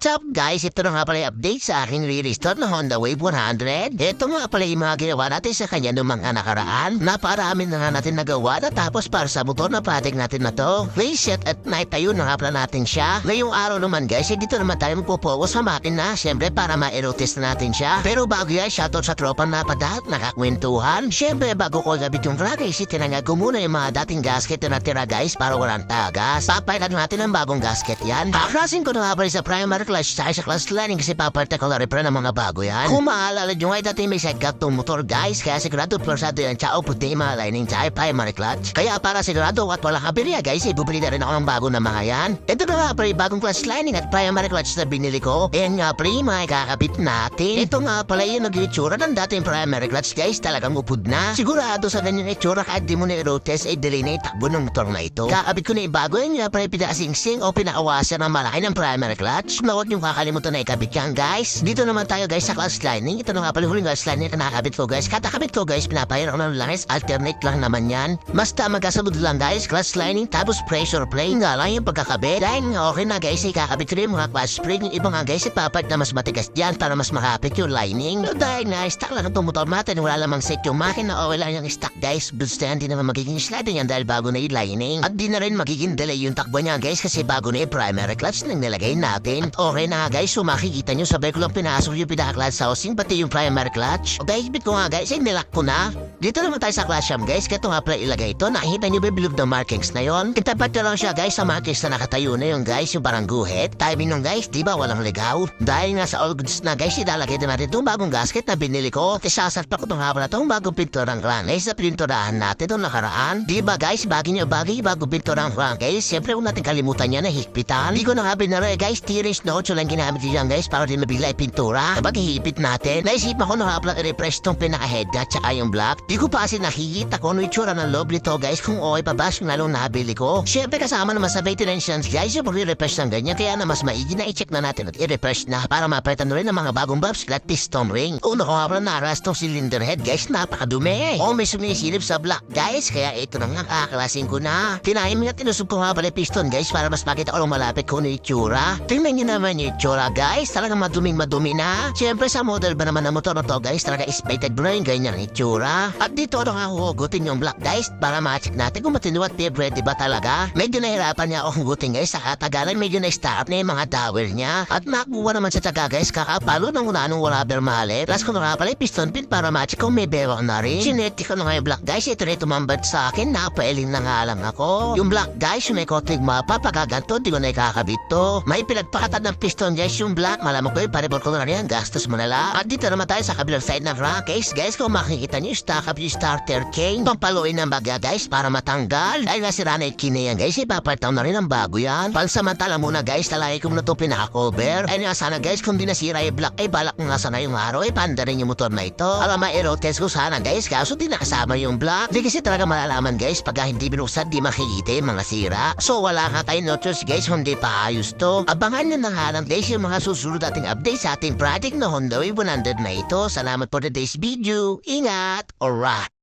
What's up guys? Ito na nga pala yung update sa aking re-restore na Honda Wave 100. Ito nga pala yung mga ginawa natin sa kanya noong mga nakaraan. Naparami na nga natin nagawa na tapos para sa motor na project natin na to. Reset at night tayo na nga pala natin siya. Ngayong araw naman guys, dito naman tayo magpo-focus sa makina. Siyempre para ma-aerotest na natin siya. Pero bago yan, shoutout sa tropang napadat, nakakwentuhan. Siyempre bago ko gabit yung truck, tinanggal ko muna yung mga dating gasket na natira guys para walang tagas. Papailan natin ang bagong gasket yan. Kaklasin ko na nga pala sa primary clutch tayo sa class lining kasi paparticular repair ng mga bago yan. Kung maalala nyo ay dati may sidecut tong motor guys, kaya sigurado plorsado yan tsaka puti yung mga lining tayo primary clutch. Kaya para sigurado at walang kabirya guys, ibubili na rin ako ng bago na mga yan. Ito na nga pala yung bagong class lining at primary clutch na binili ko. Ayan nga pala yung mga kakabit natin. Ito nga pala yung nag-itsura ng dating primary clutch guys, talagang upod na. Sigurado sa ganyan itsura kahit di mo na road test ay dili na itakbo ng motor na ito. Kakabit ko na yung bago yan nga pala yung pinakasingsing o pinakawasan ng malaki ng primary clutch. Huwag yung kakalimutan na ikabit yan guys. Dito naman tayo guys sa class lining. Ito na nga pala huling class lining na nakakabit ko guys. Katakabit ko guys, pinapahirap ko ng langis. Alternate lang naman yan. Basta magkasunod lang guys, class lining tapos pressure plate. Nga lang yung pagkakabit. Dahil nga okay na guys, ikakabit ko rin mga class spring. Yung iba nga guys, ipapat na mas matigas dyan para mas makapit yung lining. So, dahil na stock lang itong motor natin, wala lamang set yung makina o wala yung stock guys. Gusto yan, di naman magiging sliding yan dahil bago na yung lining. At di na rin magiging delay yung takbo niya guys kasi bago na yung primary clutch nang nilagay natin. At okay na nga guys, so makikita nyo sabay ko lang pinasok yung pinaka-clutch housing pati yung primary clutch. O guys, bit ko nga guys, ay nilak ko na. Dito naman tayo sa clutch sham guys, kaya ito nga pala ilagay ito. Nakikita nyo ba bilog ng markings na yon? Itapat ko lang siya guys sa markings na nakatayo na yung guys, yung parang guhit. Timing nung guys, di ba walang ligaw? Dahil nga sa all goods na guys, ilalagay din natin itong bagong gasket na binili ko. At isasarpa ko itong hapon na itong bagong pinturang crankcase na pininturahan natin itong nakaraan. Di ba guys, bagong pinturang crankcase. Siyempre kung natin kalimutan yan na higpitan. Di ko na nga binara guys, T-Range notes lang ginamit dyan guys para din mabigla yung pintura. Kapag hihipit natin, naisipan ko na haplang i-refresh itong pinaka-head at saka yung black. Di ko pa kasi nakikita kung ano itsura ng loob nito guys kung okay pa ba yung lalong nabili ko. Siyempre kasama naman sa maintenance guys yung pag-refresh ng ganyan kaya na mas maigi na i-check na natin at i-refresh na para mapalitan na rin ng mga bagong bulbs at piston ring. Una ko haplang naras tong cylinder head guys, napakadumi. O may sumisilip sa black guys kaya ito na nga kaklasin ko na. Tinayim nga tinusog ko nga pala piston guys para mas makita ko lang malapit kung ano itsura. Tingnan nyo naman yung itsura guys, talagang madumi na. Siyempre sa model ba naman ng motor na to guys, talaga is painted brain ganyan ang itsura. At dito na nga hugutin yung black guys para ma-check natin kung matino at ready ba talaga. Medyo nahirapan niya ako hugutin guys, sa katagalan medyo na-start na yung mga tower niya. At nakuha naman sa taga guys, kakapalo ng unanong rubber mallet. Plus ko na nga pala yung piston pin para ma-check kung may bewang na rin. Sineti ko na nga yung black guys, ito na tumambad sa akin, napailing na nga lang ako. Yung black guys, yung may konting mapa, pagkaganto, di ko na ikakabit to. May pinagpakatad ng piston guys, yung black, malamang ko yung paribor ko na rin, gastos mo na lang. At dito naman tayo sa kabilang side ng crankcase guys, kung makikita nyo, stack up yung starter chain. Pampaluin ng bagya guys para matanggal. Dahil nasira na yung kinayan guys, ipapaltaw na rin ang bago yan. Pansamantala muna guys, talagay ko na ito pinaka-cover. Ay nga sana guys, kung di nasira yung black, ay balak nga sana yung araw, ay panda rin yung motor na ito. Alam ma-aerotest ko sana guys, kaso di nakasama yung black. Di kasi talaga malalaman guys, pagka hindi binuksan, di makikita yung mga sira. So wala nga tayong notice guys, hindi pa ayos to. Abangan nyo na nga lang guys yung mga susunod ating update sa ating project na Honda Wave 100 na ito. Salamat for today's video. Ingat! Alright!